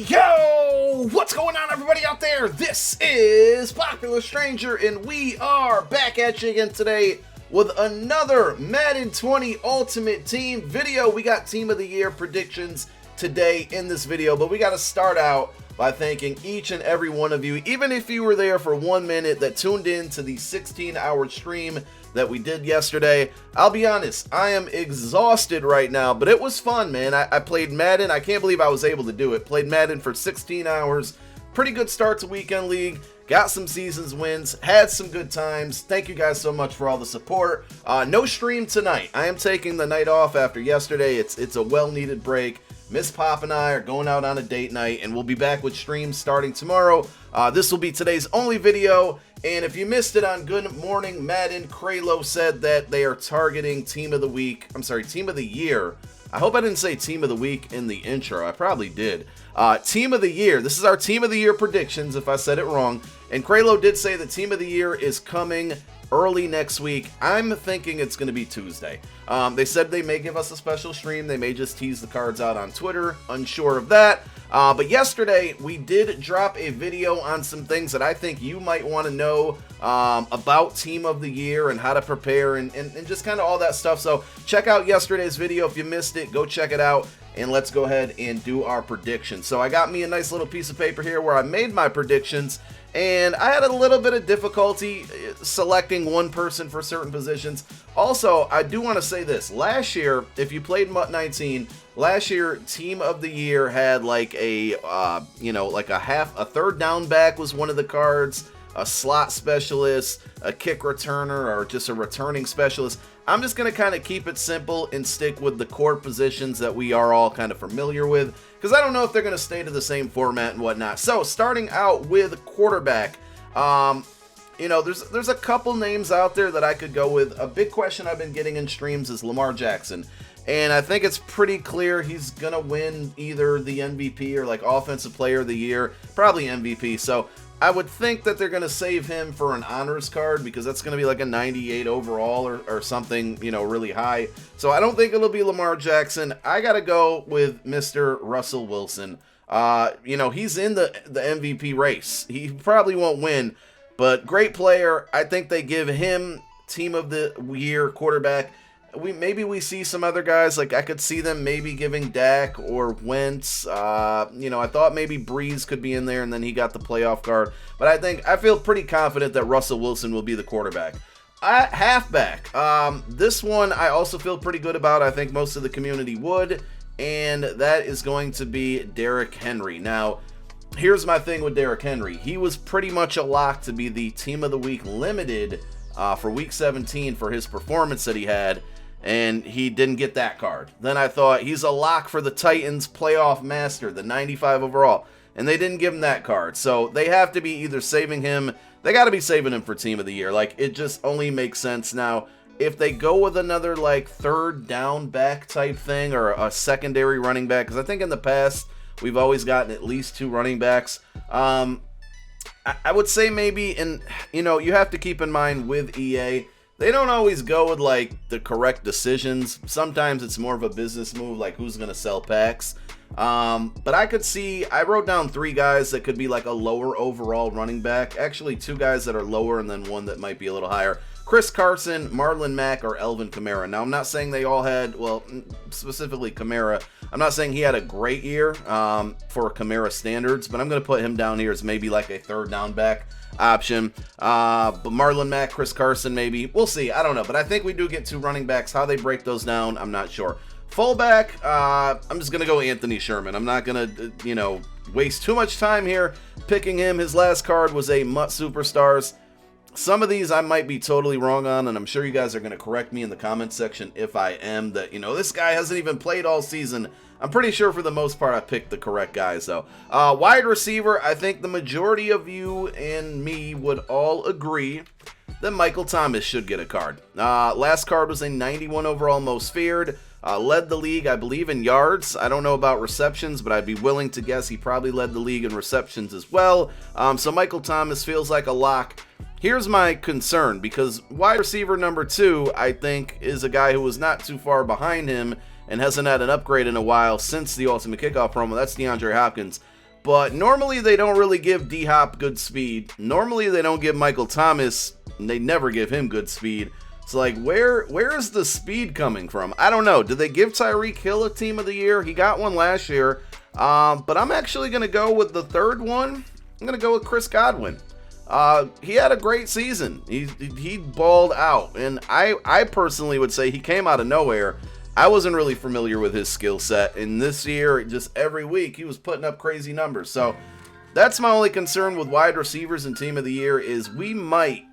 Yo! What's going on, everybody out there? This is Popular Stranger, and we are back at you again today with another Madden 20 Ultimate Team video. We got Team of the Year predictions today in this video, but we got to start out by thanking each and every one of you, even if you were there for 1 minute, that tuned in to the 16-hour stream that we did yesterday. I'll be honest, I am exhausted right now, but it was fun, man. I played Madden. I can't believe I was able to do it. Played Madden for 16 hours. Pretty good start to Weekend League. Got some seasons wins. Had some good times. Thank you guys so much for all the support. No stream tonight. I am taking the night off after yesterday. It's a well-needed break. Miss Pop and I are going out on a date night, and we'll be back with streams starting tomorrow. This will be today's only video, and if you missed it on Good Morning Madden, Kralo said that they are targeting Team of the Year. I hope I didn't say Team of the Week in the intro. I probably did. Team of the Year. This is our Team of the Year predictions, if I said it wrong. And Kralo did say the Team of the Year is coming early next week. I'm thinking it's going to be Tuesday. They said they may give us a special stream. They may just tease the cards out on Twitter. Unsure of that. But yesterday, we did drop a video on some things that I think you might want to know about Team of the Year and how to prepare and just kind of all that stuff. So check out yesterday's video. If you missed it, go check it out. And let's go ahead and do our predictions. So I got me a nice little piece of paper here where I made my predictions. And I had a little bit of difficulty selecting one person for certain positions. Also, I do want to say this. Last year, if you played MUT 19, last year, Team of the Year had like a, a third down back was one of the cards, a slot specialist, a kick returner, or just a returning specialist. I'm just going to kind of keep it simple and stick with the core positions that we are all kind of familiar with, because I don't know if they're going to stay to the same format and whatnot. So starting out with quarterback, there's a couple names out there that I could go with. A big question I've been getting in streams is Lamar Jackson. And I think it's pretty clear he's going to win either the MVP or like Offensive Player of the Year, probably MVP. So I would think that they're going to save him for an honors card because that's going to be like a 98 overall or something, really high. So I don't think it'll be Lamar Jackson. I got to go with Mr. Russell Wilson. He's in the MVP race. He probably won't win, but great player. I think they give him Team of the Year quarterback. Maybe we see some other guys, like I could see them maybe giving Dak or Wentz. I thought maybe Breeze could be in there, and then he got the playoff card. But I feel pretty confident that Russell Wilson will be the quarterback. Halfback. This one I also feel pretty good about. I think most of the community would, and that is going to be Derrick Henry. Now, here's my thing with Derrick Henry. He was pretty much a lock to be the Team of the Week limited for Week 17 for his performance that he had. And he didn't get that card. Then I thought he's a lock for the Titans playoff master, the 95 overall. And they didn't give him that card. So they have to be either saving him. They got to be saving him for Team of the Year. Like, it just only makes sense now. If they go with another, like, third down back type thing or a secondary running back, because I think in the past we've always gotten at least 2 running backs. I would say maybe, you have to keep in mind with EA, they don't always go with like the correct decisions. Sometimes it's more of a business move, like who's going to sell packs. But I wrote down 3 guys that could be like a lower overall running back. Actually, 2 guys that are lower and then one that might be a little higher. Chris Carson, Marlon Mack, or Elvin Kamara. Now, I'm not saying they all had, specifically Kamara. I'm not saying he had a great year for Kamara standards, but I'm going to put him down here as maybe like a third down back option. But Marlon Mack, Chris Carson, maybe. We'll see. I don't know. But I think we do get 2 running backs. How they break those down, I'm not sure. Fullback, I'm just going to go Anthony Sherman. I'm not going to, waste too much time here picking him. His last card was a MUT Superstars. Some of these I might be totally wrong on, and I'm sure you guys are going to correct me in the comment section if I am, that, this guy hasn't even played all season. I'm pretty sure for the most part I picked the correct guys, though. Wide receiver, I think the majority of you and me would all agree that Michael Thomas should get a card. Last card was a 91 overall most feared. Led the league, I believe, in yards. I don't know about receptions, but I'd be willing to guess he probably led the league in receptions as well. So Michael Thomas feels like a lock. Here's my concern, because wide receiver number 2, I think, is a guy who was not too far behind him, and hasn't had an upgrade in a while since the Ultimate Kickoff promo. That's Deandre Hopkins. But normally they don't really give D-Hop good speed. Normally they don't give Michael Thomas, they never give him good speed. So, like, where is the speed coming from? I don't know. Did they give Tyreek Hill a Team of the Year? He got one last year. But I'm actually going to go with the third one. I'm going to go with Chris Godwin. He had a great season. He balled out. And I personally would say he came out of nowhere. I wasn't really familiar with his skill set. And this year, just every week, he was putting up crazy numbers. So, that's my only concern with wide receivers and Team of the Year is we might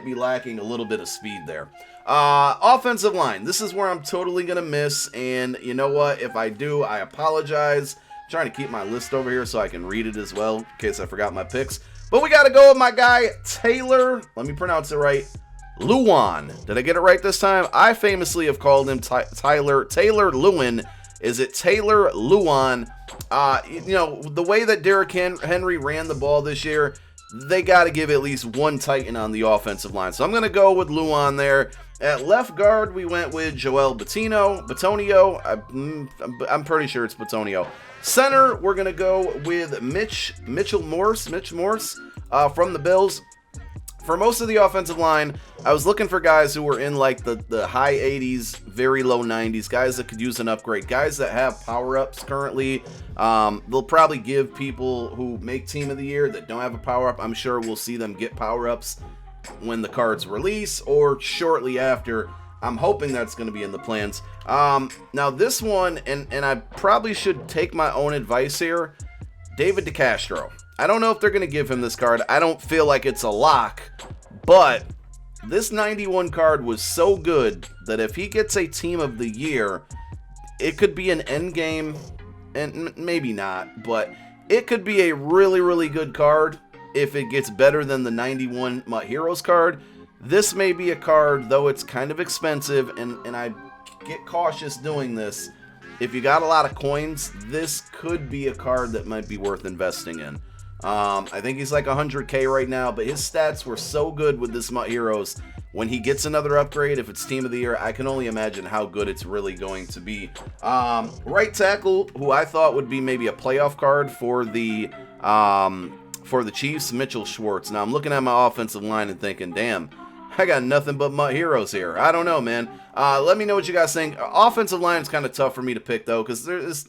be lacking a little bit of speed there. Offensive line. This is where I'm totally going to miss. And you know what? If I do, I apologize. I'm trying to keep my list over here so I can read it as well in case I forgot my picks. But we got to go with my guy, Taylor. Let me pronounce it right. Lewan. Did I get it right this time? I famously have called him Taylor Lewin. Is it Taylor Lewan? You know, the way that Derrick Henry ran the ball this year, they got to give at least one Titan on the offensive line. So I'm going to go with Lewan there. At left guard, we went with Joel Batonio. I'm pretty sure it's Batonio. Center, we're going to go with Mitch Morse from the Bills. For most of the offensive line, I was looking for guys who were in like the high 80s, very low 90s, guys that could use an upgrade, guys that have power-ups currently. They'll probably give people who make Team of the Year that don't have a power-up. I'm sure we'll see them get power-ups when the cards release or shortly after. I'm hoping that's going to be in the plans. Now this one, and I probably should take my own advice here, David DeCastro. I don't know if they're going to give him this card. I don't feel like it's a lock, but this 91 card was so good that if he gets a Team of the Year, it could be an end game, and maybe not, but it could be a really, really good card if it gets better than the 91 MUT Heroes card. This may be a card, though it's kind of expensive, and I get cautious doing this. If you got a lot of coins, this could be a card that might be worth investing in. I think he's like 100k right now, but his stats were so good with this MUT Heroes. When he gets another upgrade, if it's Team of the Year, I can only imagine how good it's really going to be. Right tackle, who I thought would be maybe a playoff card for the Chiefs, Mitchell Schwartz. Now I'm looking at my offensive line and thinking, damn, I got nothing but MUT Heroes here. I don't know, man. Let me know what you guys think. Offensive line is kind of tough for me to pick, though, because there's,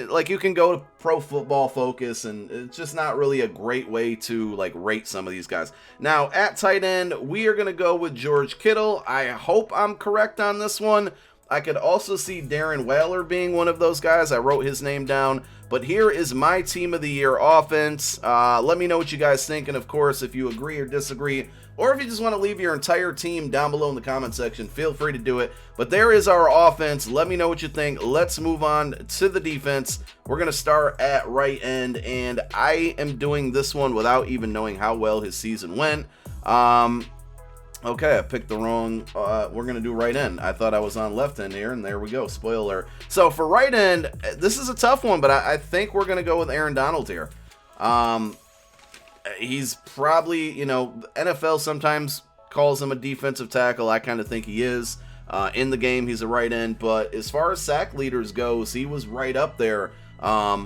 like, you can go to Pro Football Focus, and it's just not really a great way to, like, rate some of these guys. Now, at tight end, we are going to go with George Kittle. I hope I'm correct on this one. I could also see Darren Waller being one of those guys. I wrote his name down. But here is my Team of the Year offense. Let me know what you guys think, and of course, if you agree or disagree, or if you just want to leave your entire team down below in the comment section, feel free to do it. But there is our offense. Let me know what you think. Let's move on to the defense. We're going to start at right end, and I am doing this one without even knowing how well his season went. Okay, I picked the wrong, we're going to do right end. I thought I was on left end here, and there we go, spoiler. So for right end, this is a tough one, but I think we're going to go with Aaron Donald here. He's probably, you know, NFL sometimes calls him a defensive tackle. I kind of think he is. In the game, he's a right end, but as far as sack leaders goes, he was right up there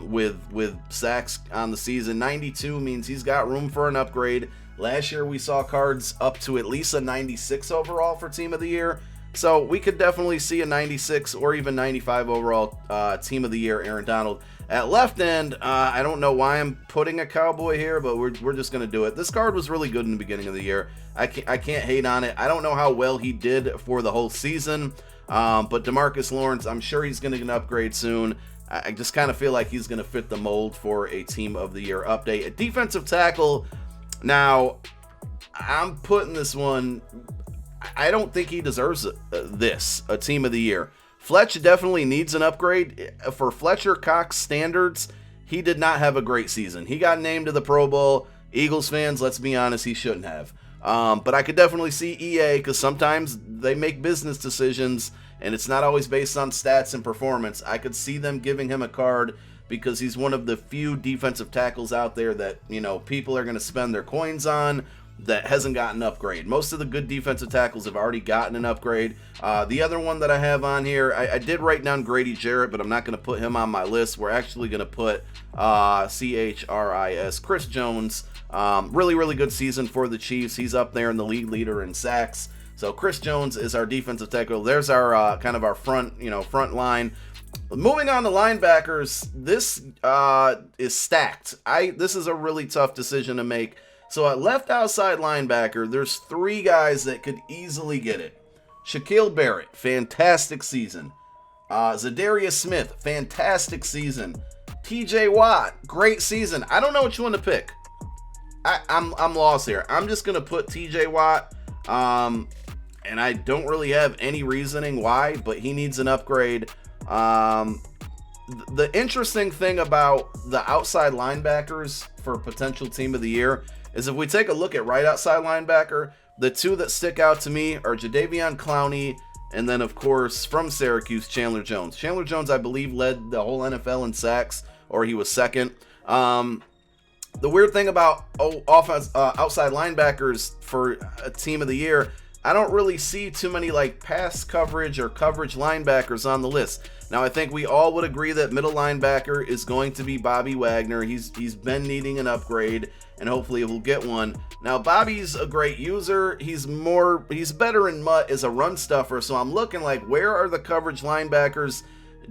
with sacks on the season. 92 means he's got room for an upgrade. Last year, we saw cards up to at least a 96 overall for Team of the Year. So we could definitely see a 96 or even 95 overall Team of the Year, Aaron Donald. At left end, I don't know why I'm putting a Cowboy here, but we're just going to do it. This card was really good in the beginning of the year. I can't hate on it. I don't know how well he did for the whole season, but DeMarcus Lawrence, I'm sure he's going to get an upgrade soon. I just kind of feel like he's going to fit the mold for a Team of the Year update. A defensive tackle, now, I'm putting this one, I don't think he deserves a Team of the Year. Fletch definitely needs an upgrade. For Fletcher Cox standards, he did not have a great season. He got named to the Pro Bowl. Eagles fans, let's be honest, he shouldn't have. But I could definitely see EA, because sometimes they make business decisions, and it's not always based on stats and performance. I could see them giving him a card because he's one of the few defensive tackles out there that, you know, people are going to spend their coins on. that hasn't gotten an upgrade. Most of the good defensive tackles have already gotten an upgrade. The other one that I have on here, I did write down Grady Jarrett, but I'm not going to put him on my list. We're actually going to put CHRIS, Chris Jones. Really, really good season for the Chiefs. He's up there in the league leader in sacks. So Chris Jones is our defensive tackle. There's our kind of our front line. Moving on to linebackers, this is stacked. This is a really tough decision to make. So at left outside linebacker, there's 3 guys that could easily get it. Shaquille Barrett, fantastic season. Zadarius Smith, fantastic season. TJ Watt, great season. I don't know which one to pick. I'm lost here. I'm just gonna put TJ Watt, and I don't really have any reasoning why, but he needs an upgrade. The interesting thing about the outside linebackers for potential team of the year is if we take a look at right outside linebacker, the 2 that stick out to me are Jadeveon Clowney, and then of course from Syracuse, Chandler Jones. Chandler Jones, I believe, led the whole NFL in sacks, or he was second. The weird thing about outside linebackers for a team of the year, I don't really see too many like pass coverage or coverage linebackers on the list. Now, I think we all would agree that middle linebacker is going to be Bobby Wagner. He's been needing an upgrade, and hopefully he'll get one. Now, Bobby's a great user. He's better in MUT as a run stuffer, so I'm looking like, where are the coverage linebackers?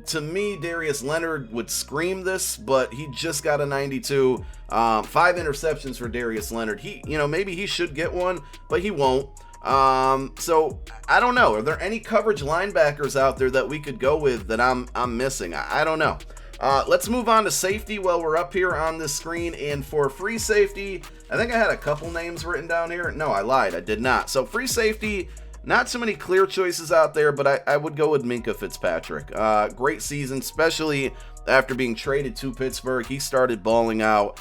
To me, Darius Leonard would scream this, but he just got a 92. 5 interceptions for Darius Leonard. Maybe he should get one, but he won't. So I don't know. Are there any coverage linebackers out there that we could go with that I'm missing? I don't know. Let's move on to safety while we're up here on this screen. And for free safety, I think I had a couple names written down here. No, I lied. I did not. So free safety, not so many clear choices out there, but I would go with Minka Fitzpatrick. Great season, especially after being traded to Pittsburgh. He started balling out.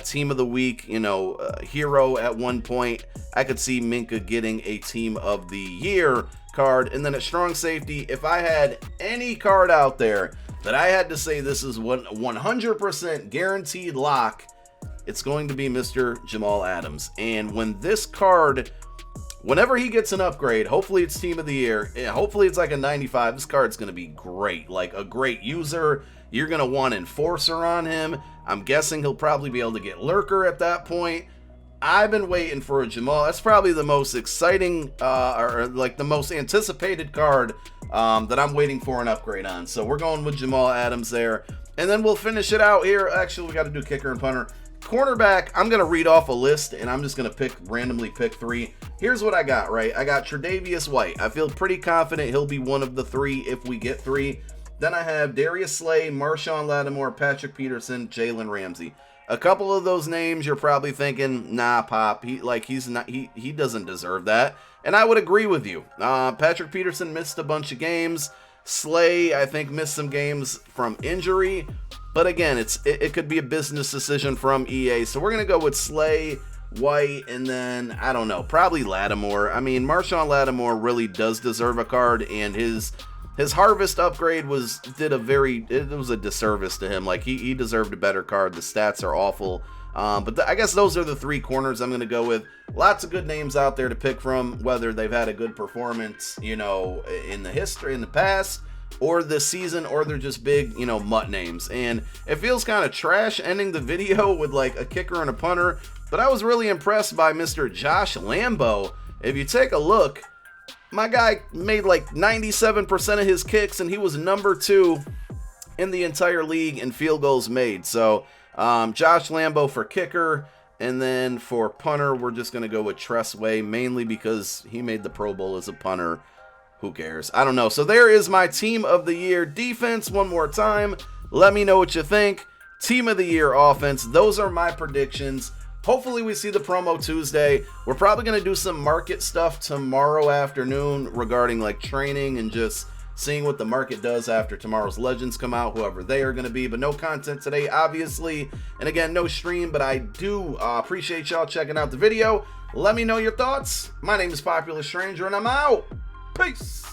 Team of the week, hero at one point. I could see Minka getting a team of the year card. And then at strong safety, if I had any card out there that I had to say this is 100% guaranteed lock, it's going to be Mr. Jamal Adams. And whenever he gets an upgrade, hopefully it's team of the year. Hopefully it's like a 95. This card's going to be great, like a great user. You're going to want enforcer on him. I'm guessing he'll probably be able to get lurker at that point. I've been waiting for a Jamal. That's probably the most exciting or like the most anticipated card that I'm waiting for an upgrade on. So we're going with Jamal Adams there. And then we'll finish it out here. Actually, we got to do kicker and punter. Cornerback, I'm going to read off a list, and I'm just going to randomly pick 3. Here's what I got, right? I got Tre'Davious White. I feel pretty confident he'll be one of the 3 if we get 3. Then I have Darius Slay, Marshawn Lattimore, Patrick Peterson, Jalen Ramsey. A couple of those names you're probably thinking, nah, Pop, he doesn't deserve that. And I would agree with you. Patrick Peterson missed a bunch of games. Slay, I think, missed some games from injury. But again, it could be a business decision from EA. So we're going to go with Slay, White, and then, I don't know, probably Lattimore. I mean, Marshawn Lattimore really does deserve a card, and his harvest upgrade was a disservice to him. Like, he deserved a better card. The stats are awful. But I guess those are the 3 corners I'm going to go with. Lots of good names out there to pick from, whether they've had a good performance, in the past, or this season, or they're just big, MUT names. And it feels kind of trash ending the video with like a kicker and a punter, but I was really impressed by Mr. Josh Lambo. If you take a look, my guy made like 97% of his kicks, and he was number 2 in the entire league in field goals made. So Josh Lambo for kicker, and then for punter, we're just going to go with Tress Way, mainly because he made the Pro Bowl as a punter. Who cares? I don't know. So there is my team of the year defense one more time. Let me know what you think. Team of the year offense. Those are my predictions. Hopefully we see the promo Tuesday. We're probably going to do some market stuff tomorrow afternoon regarding like training and just seeing what the market does after tomorrow's legends come out, whoever they are going to be. But no content today, obviously. And again, no stream, but I do appreciate y'all checking out the video. Let me know your thoughts. My name is Popular Stranger, and I'm out. Peace.